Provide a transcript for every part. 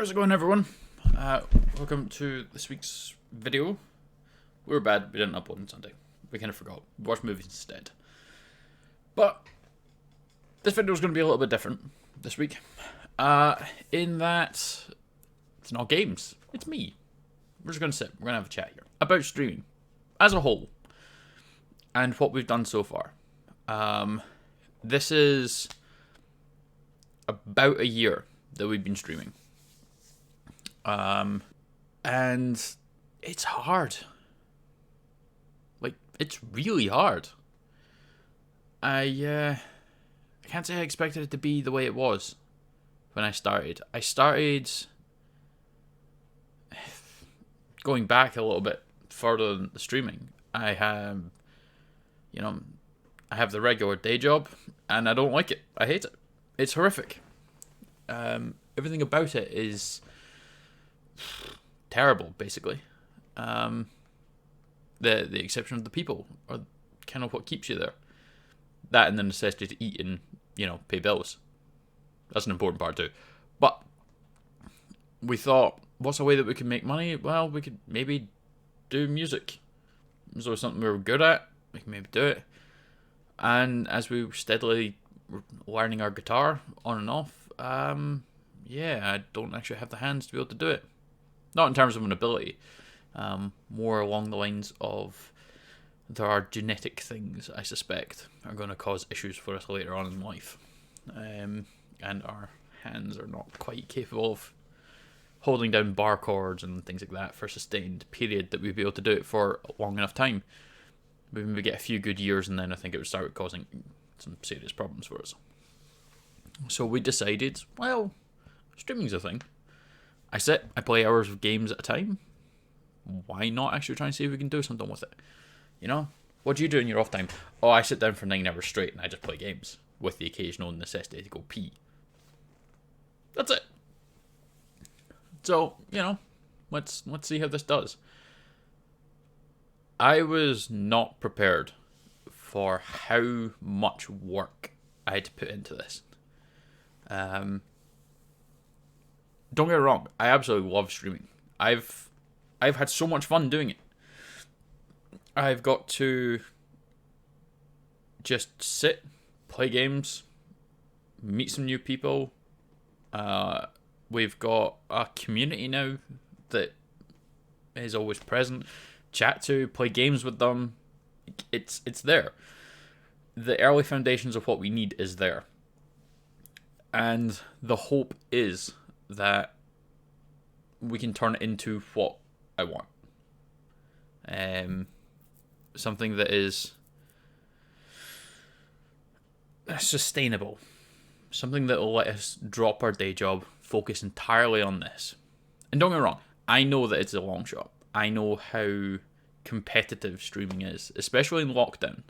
How's it going, everyone? Welcome to this week's video. We were bad, we didn't upload on Sunday. We kind of forgot. We watched movies instead. But this video is going to be a little bit different this week. In that it's not games, it's me. We're just going to sit, we're going to have a chat here about streaming as a whole and what we've done so far. This is about a year that we've been streaming. And it's hard. Like, it's really hard. I can't say I expected it to be the way it was when I started. I started going back a little bit further than the streaming. I have the regular day job, and I don't like it. I hate it. It's horrific. Everything about it is terrible, basically. The exception of the people are kind of what keeps you there. That and the necessity to eat and, pay bills. That's an important part too. But we thought, what's a way that we can make money? Well, we could maybe do music. So something we were good at, we can maybe do it. And as we steadily were learning our guitar on and off, I don't actually have the hands to be able to do it. Not in terms of an ability, more along the lines of there are genetic things, I suspect, are going to cause issues for us later on in life. And our hands are not quite capable of holding down bar chords and things like that for a sustained period that we'd be able to do it for a long enough time. We maybe get a few good years and then I think it would start causing some serious problems for us. So we decided, well, streaming's a thing. I play hours of games at a time. Why not actually try and see if we can do something with it? What do you do in your off time? Oh, I sit down for 9 hours straight and I just play games with the occasional necessity to go pee. That's it. So, let's see how this does. I was not prepared for how much work I had to put into this. Don't get me wrong, I absolutely love streaming. I've had so much fun doing it. I've got to just sit, play games, meet some new people. We've got a community now that is always present. Chat to, play games with them. It's there. The early foundations of what we need is there. And the hope is that we can turn it into what I want. Something that is sustainable. Something that will let us drop our day job, focus entirely on this. And don't get me wrong, I know that it's a long shot. I know how competitive streaming is, especially in lockdown.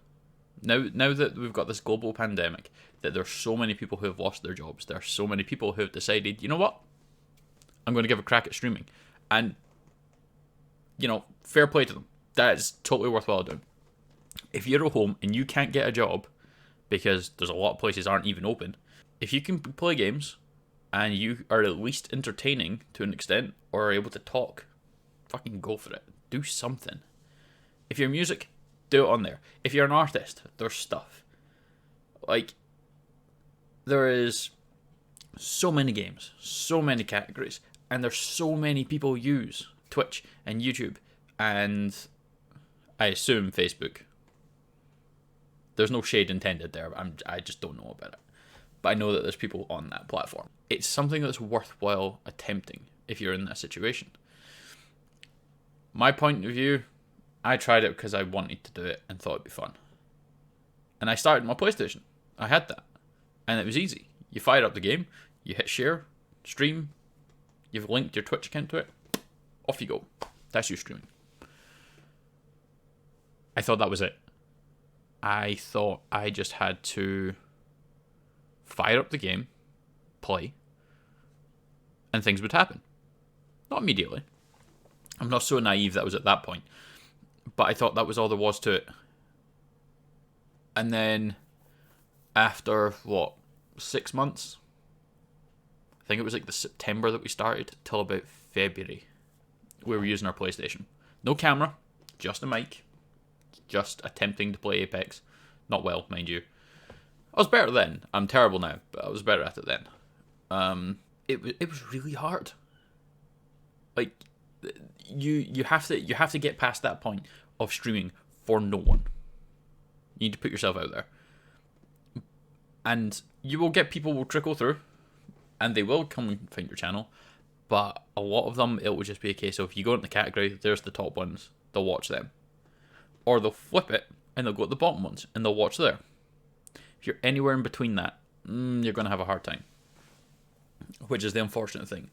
Now that we've got this global pandemic, that there's so many people who have lost their jobs, there are so many people who have decided, you know what? I'm going to give a crack at streaming. And, fair play to them. That is totally worthwhile doing. If you're at home and you can't get a job, because there's a lot of places aren't even open, if you can play games and you are at least entertaining to an extent, or are able to talk, fucking go for it. Do something. If you're music, do it on there. If you're an artist, there's stuff. There is so many games, so many categories, and there's so many people use Twitch and YouTube and I assume Facebook. There's no shade intended there. I just don't know about it. But I know that there's people on that platform. It's something that's worthwhile attempting if you're in that situation. My point of view, I tried it because I wanted to do it and thought it'd be fun. And I started my PlayStation. I had that. And it was easy. You fire up the game, you hit share, stream, you've linked your Twitch account to it, off you go. That's you streaming. I thought that was it. I thought I just had to fire up the game, play, and things would happen. Not immediately. I'm not so naive that was at that point. But I thought that was all there was to it. And then, after, 6 months? I think it was like the September that we started, till about February. We were using our PlayStation. No camera, just a mic, just attempting to play Apex. Not well, mind you. I was better then. I'm terrible now, but I was better at it then. It was really hard. Like, you have to get past that point of streaming for no one. You need to put yourself out there, and you will get people will trickle through, and they will come and find your channel. But a lot of them, it will just be a case of you go into the category, there's the top ones, they'll watch them, or they'll flip it and they'll go to the bottom ones and they'll watch there. If you're anywhere in between that, you're going to have a hard time, which is the unfortunate thing.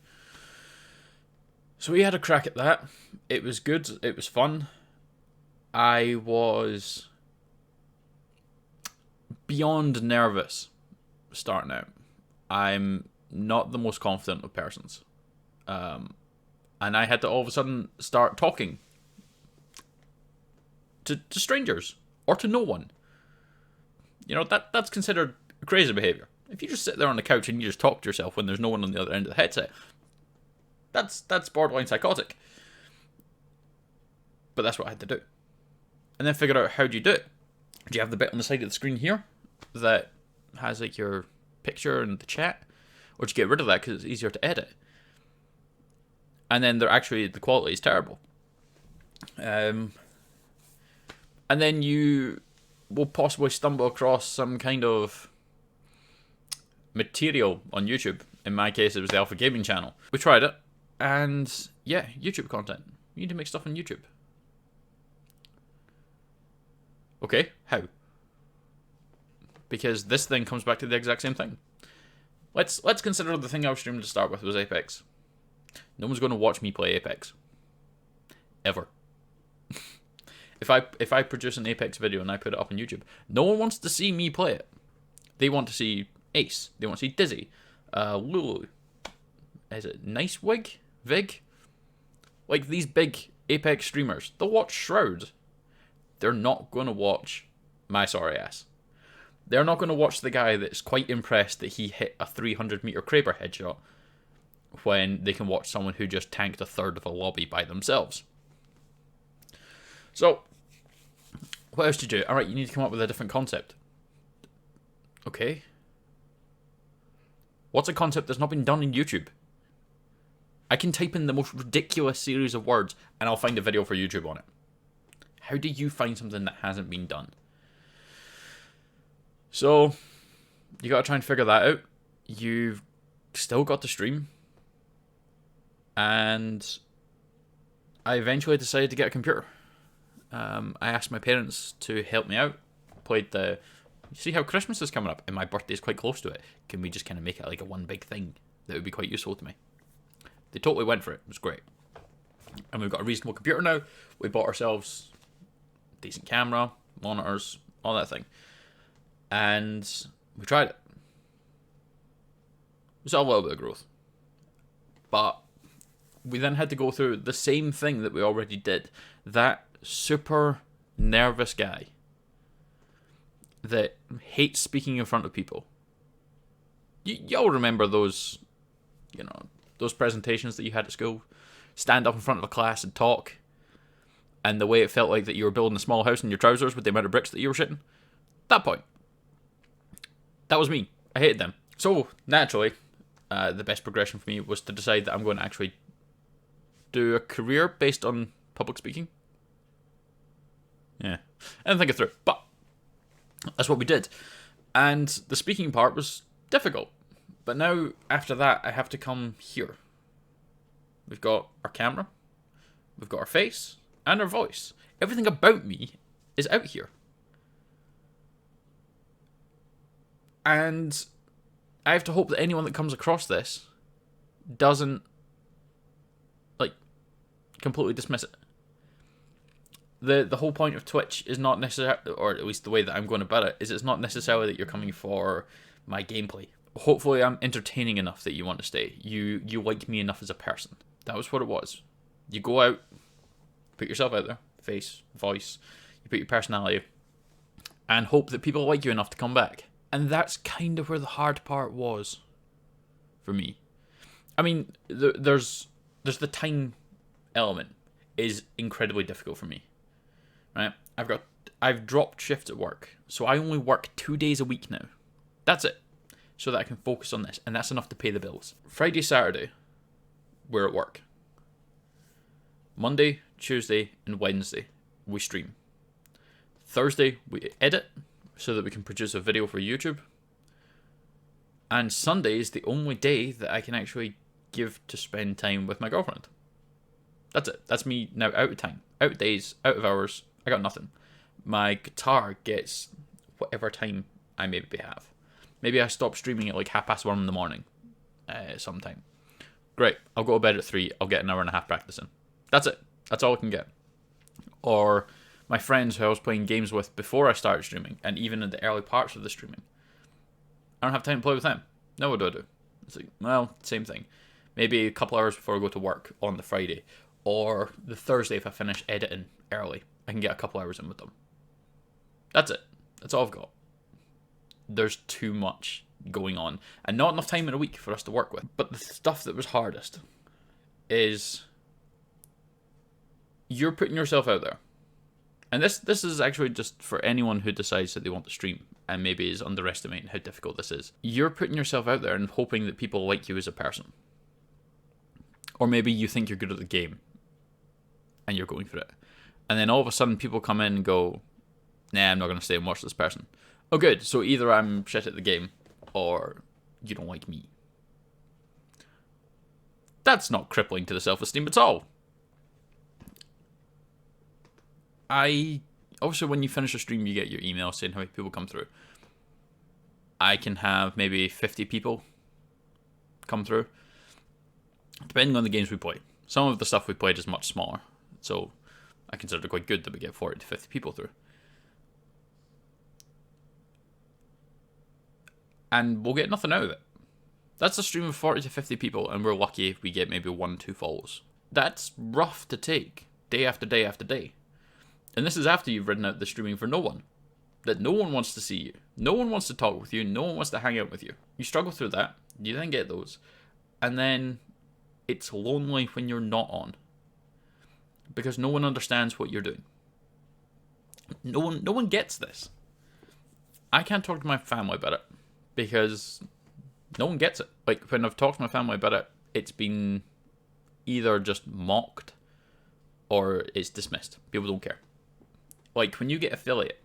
So we had a crack at that. It was good. It was fun. I was beyond nervous starting out. I'm not the most confident of persons. And I had to all of a sudden start talking to strangers or to no one. You know, that's considered crazy behavior. If you just sit there on the couch and you just talk to yourself when there's no one on the other end of the headset, that's borderline psychotic. But that's what I had to do. And then figure out, how do you do it? Do you have the bit on the side of the screen here that has like your picture and the chat? Or do you get rid of that because it's easier to edit? And then the quality is terrible. And then you will possibly stumble across some kind of material on YouTube. In my case, it was the Alpha Gaming channel. We tried it, and yeah, YouTube content. You need to make stuff on YouTube. Okay, how? Because this thing comes back to the exact same thing. Let's consider the thing I was streaming to start with was Apex. No one's going to watch me play Apex. Ever. If I produce an Apex video and I put it up on YouTube, no one wants to see me play it. They want to see Ace. They want to see Dizzy. Lulu. Is it Nice Wig? Vig? Like these big Apex streamers. They'll watch Shroud. They're not going to watch my sorry ass. They're not going to watch the guy that's quite impressed that he hit a 300-meter Kraber headshot when they can watch someone who just tanked a third of a lobby by themselves. So, what else do you do? Alright, you need to come up with a different concept. Okay. What's a concept that's not been done in YouTube? I can type in the most ridiculous series of words and I'll find a video for YouTube on it. How do you find something that hasn't been done? So, you gotta try and figure that out. You've still got to stream. And I eventually decided to get a computer. I asked my parents to help me out. Played the... You see how Christmas is coming up and my birthday's quite close to it. Can we just kind of make it like a one big thing that would be quite useful to me? They totally went for it. It was great. And we've got a reasonable computer now. We bought ourselves a decent camera, monitors, all that thing. And we tried it. We saw a little bit of growth. But we then had to go through the same thing that we already did. That super nervous guy that hates speaking in front of people. Y'all remember those, those presentations that you had at school? Stand up in front of a class and talk. And the way it felt like that you were building a small house in your trousers with the amount of bricks that you were shitting. That point. That was me. I hated them. So, naturally, the best progression for me was to decide that I'm going to actually do a career based on public speaking. Yeah. I didn't think it through. But that's what we did. And the speaking part was difficult. But now, after that, I have to come here. We've got our camera. We've got our face. And our voice. Everything about me is out here. And I have to hope that anyone that comes across this doesn't, completely dismiss it. The whole point of Twitch is not necessarily, or at least the way that I'm going about it, is it's not necessarily that you're coming for my gameplay. Hopefully I'm entertaining enough that you want to stay. You like me enough as a person. That was what it was. You go out, put yourself out there, face, voice, you put your personality, and hope that people like you enough to come back. And that's kind of where the hard part was for me. I mean, there's the time element is incredibly difficult for me, right? I've dropped shifts at work, so I only work 2 days a week now. That's it, so that I can focus on this, and that's enough to pay the bills. Friday, Saturday, we're at work. Monday, Tuesday, and Wednesday, we stream. Thursday, we edit so that we can produce a video for YouTube. And Sunday is the only day that I can actually give to spend time with my girlfriend. That's it. That's me now out of time. Out of days, out of hours. I got nothing. My guitar gets whatever time I maybe have. Maybe I stop streaming at like 1:30 in the morning sometime. Great. I'll go to bed at 3. I'll get an hour and a half practicing. That's it. That's all I can get. Or my friends who I was playing games with before I started streaming, and even in the early parts of the streaming. I don't have time to play with them. No, what do I do? It's like, well, same thing. Maybe a couple hours before I go to work on the Friday. Or the Thursday if I finish editing early. I can get a couple hours in with them. That's it. That's all I've got. There's too much going on. And not enough time in a week for us to work with. But the stuff that was hardest is you're putting yourself out there. And this is actually just for anyone who decides that they want to stream and maybe is underestimating how difficult this is. You're putting yourself out there and hoping that people like you as a person. Or maybe you think you're good at the game and you're going for it. And then all of a sudden people come in and go, nah, I'm not going to stay and watch this person. Oh good, so either I'm shit at the game or you don't like me. That's not crippling to the self-esteem at all. Obviously when you finish a stream you get your email saying how many people come through. I can have maybe 50 people come through, depending on the games we play. Some of the stuff we played is much smaller, so I consider it quite good that we get 40 to 50 people through. And we'll get nothing out of it. That's a stream of 40 to 50 people, and we're lucky if we get maybe 1-2 follows. That's rough to take, day after day after day. And this is after you've written out the streaming for no one. That no one wants to see you. No one wants to talk with you. No one wants to hang out with you. You struggle through that. You then get those. And then it's lonely when you're not on. Because no one understands what you're doing. No one gets this. I can't talk to my family about it. Because no one gets it. Like, when I've talked to my family about it, it's been either just mocked or it's dismissed. People don't care. Like, when you get affiliate,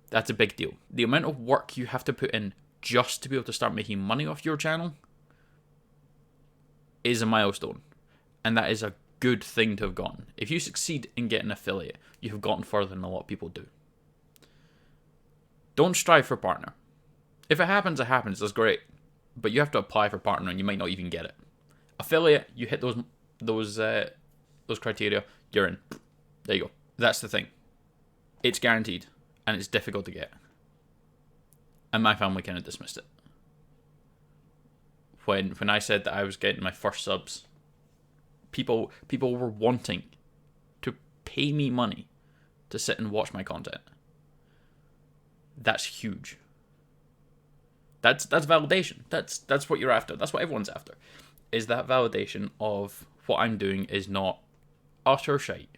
that's a big deal. The amount of work you have to put in just to be able to start making money off your channel is a milestone. And that is a good thing to have gotten. If you succeed in getting affiliate, you have gotten further than a lot of people do. Don't strive for partner. If it happens, it happens. That's great. But you have to apply for partner and you might not even get it. Affiliate, you hit those criteria, you're in. There you go. That's the thing. It's guaranteed, and it's difficult to get. And my family kind of dismissed it. When I said that I was getting my first subs, people were wanting to pay me money to sit and watch my content. That's huge. That's validation. That's what you're after. That's what everyone's after. Is that validation of what I'm doing is not utter shite.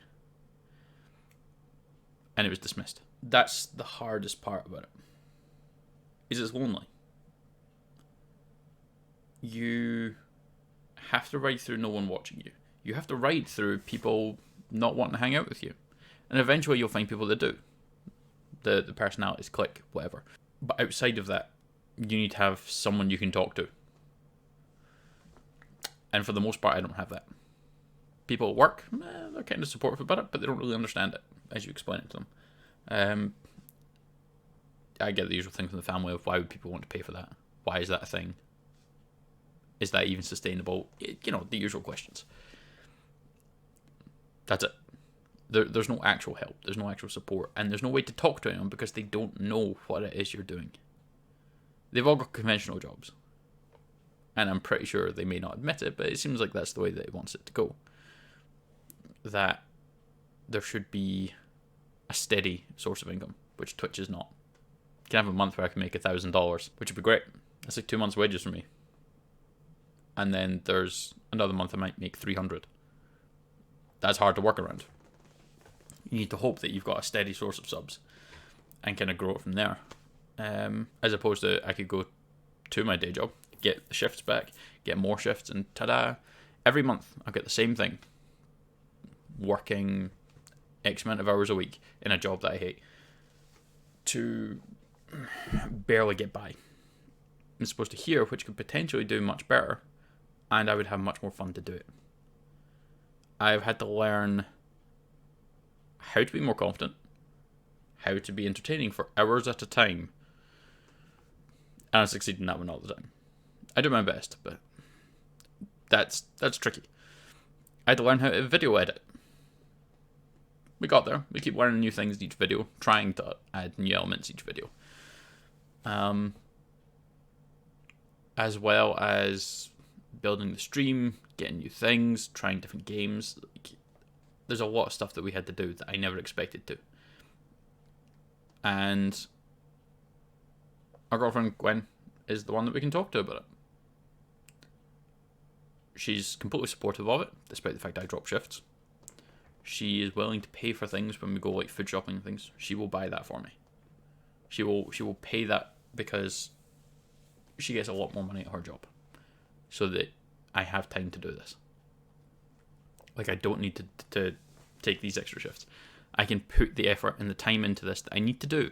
And it was dismissed. That's the hardest part about it. Is it's lonely. You have to ride through no one watching you. You have to ride through people not wanting to hang out with you. And eventually you'll find people that do. The personalities click, whatever. But outside of that, you need to have someone you can talk to. And for the most part, I don't have that. People at work, they're kind of supportive about it, but they don't really understand it as you explain it to them. I get the usual thing from the family of why would people want to pay for that? Why is that a thing? Is that even sustainable? You know, the usual questions. That's it. There's no actual help. There's no actual support. And there's no way to talk to anyone because they don't know what it is you're doing. They've all got conventional jobs. And I'm pretty sure they may not admit it, but it seems like that's the way that it wants it to go. That there should be a steady source of income, which Twitch is not. You can have a month where I can make $1,000, which would be great. That's like 2 months' wages for me. and then there's another month I might make 300. That's hard to work around. You need to hope that you've got a steady source of subs and kind of grow it from there. As opposed to I could go to my day job, get the shifts back, get more shifts, and ta-da! Every month I'll get the same thing. Working X amount of hours a week in a job that I hate to barely get by. I'm supposed to hear, which could potentially do much better, and I would have much more fun to do it. I've had to learn how to be more confident, how to be entertaining for hours at a time, and I succeed in that one all the time. I do my best, but that's tricky. I had to learn how to video edit. We got there. We keep learning new things each video, trying to add new elements each video. As well as building the stream, getting new things, trying different games. There's a lot of stuff that we had to do that I never expected to. And our girlfriend Gwen is the one that we can talk to about it. She's completely supportive of it, despite the fact I drop shifts. She is willing to pay for things when we go like food shopping and things. She will buy that for me. She will pay that because she gets a lot more money at her job, so that I have time to do this. Like, I don't need to take these extra shifts. I can put the effort and the time into this that I need to do.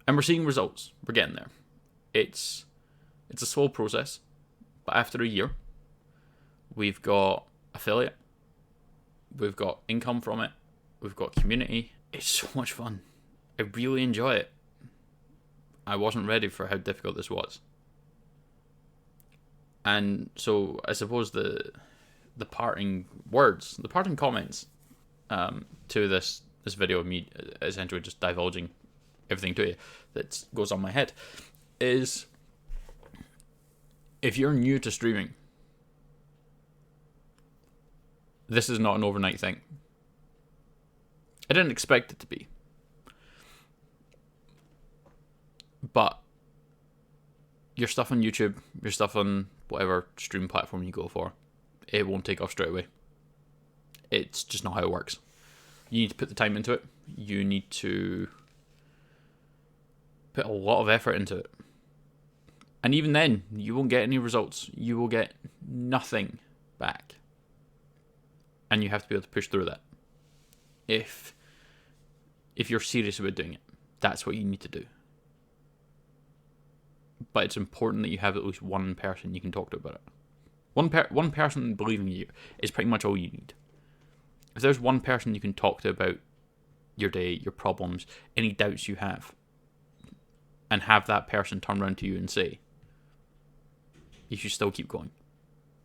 And we're seeing results. We're getting there. It's a slow process, but after a year, we've got affiliate, we've got income from it, we've got community. It's so much fun. I really enjoy it. I wasn't ready for how difficult this was. And so I suppose the parting words, the parting comments to this video of me essentially just divulging everything to you that goes on my head is, if you're new to streaming, this is not an overnight thing. I didn't expect it to be. But your stuff on YouTube, your stuff on whatever stream platform you go for, it won't take off straight away. It's just not how it works. You need to put the time into it. You need to put a lot of effort into it. And even then, you won't get any results. You will get nothing back. And you have to be able to push through that. If you're serious about doing it, that's what you need to do. But it's important that you have at least one person you can talk to about it. One person believing in you is pretty much all you need. If there's one person you can talk to about your day, your problems, any doubts you have, and have that person turn around to you and say, you should still keep going.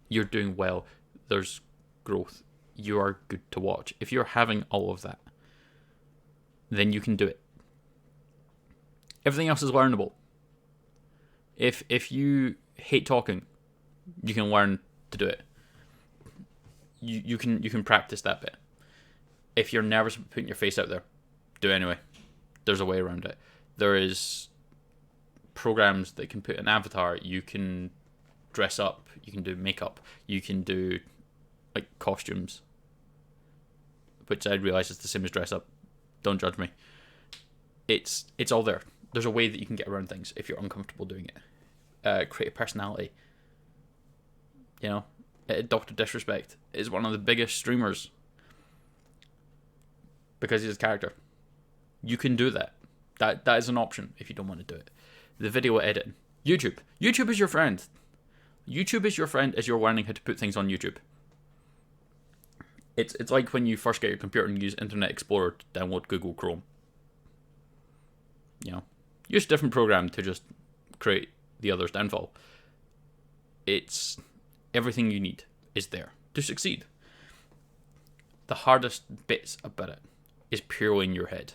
You're doing well. There's growth. You are good to watch. If you're having all of that, then you can do it. Everything else is learnable. If you hate talking, you can learn to do it. You can practice that bit. If you're nervous about putting your face out there, do it anyway. There's a way around it. There is programs that can put an avatar. You can dress up. You can do makeup. You can do like costumes, which I realise is the same as dress up. Don't judge me. It's all there. There's a way that you can get around things if you're uncomfortable doing it. Create a personality. You know, Dr. Disrespect is one of the biggest streamers because he's a character. You can do that. That is an option if you don't want to do it. The video editing. YouTube. YouTube is your friend. YouTube is your friend as you're learning how to put things on YouTube. It's like when you first get your computer and use Internet Explorer to download Google Chrome. You know, use a different program to just create the other's downfall. It's everything you need is there to succeed. The hardest bits about it is purely in your head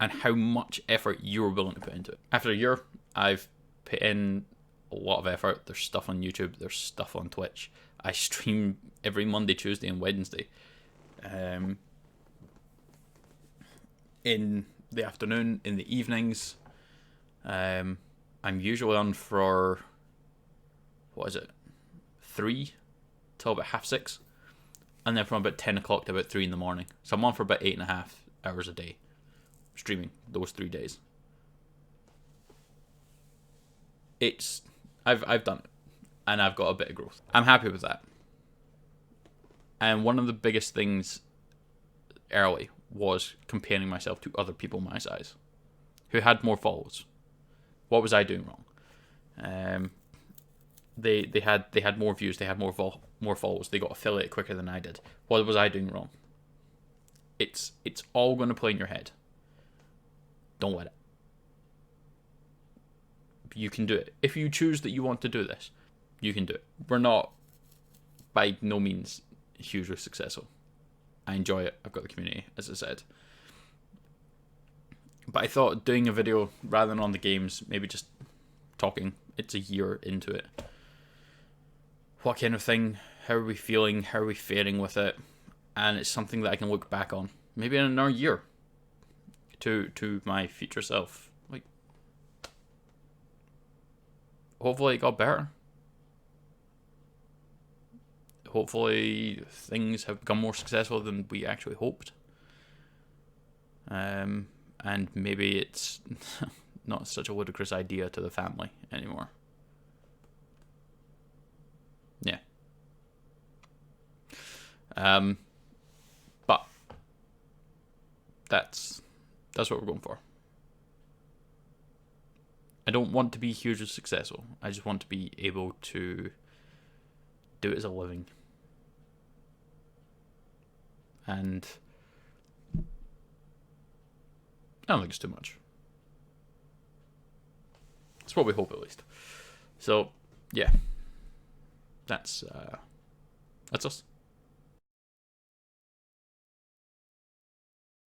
and how much effort you're willing to put into it. After a year, I've put in a lot of effort. There's stuff on YouTube. There's stuff on Twitch. I stream every Monday, Tuesday, and Wednesday. In the afternoon, in the evenings. I'm usually on for, 3 3 till about 6:30, and then from about 10 o'clock to about 3 in the morning. So I'm on for about 8.5 hours a day, streaming those 3 days. I've done it, and I've got a bit of growth. I'm happy with that. And one of the biggest things early was comparing myself to other people my size who had more followers. What was I doing wrong? They had more views, they had more followers, they got affiliated quicker than I did. What was I doing wrong? It's all going to play in your head. Don't let it. You can do it. If you choose that you want to do this, you can do it. We're not, by no means, hugely successful. I enjoy it. I've got the community, as I said. But I thought doing a video rather than on the games, maybe just talking. It's a year into it. What kind of thing? How are we feeling? How are we faring with it? And it's something that I can look back on, maybe in another year, to my future self. Like, hopefully it got better. Hopefully things have become more successful than we actually hoped. And maybe it's not such a ludicrous idea to the family anymore. Yeah. But that's what we're going for. I don't want to be hugely successful. I just want to be able to do it as a living. And I don't think it's too much. That's what we hope, at least. So, yeah. That's us.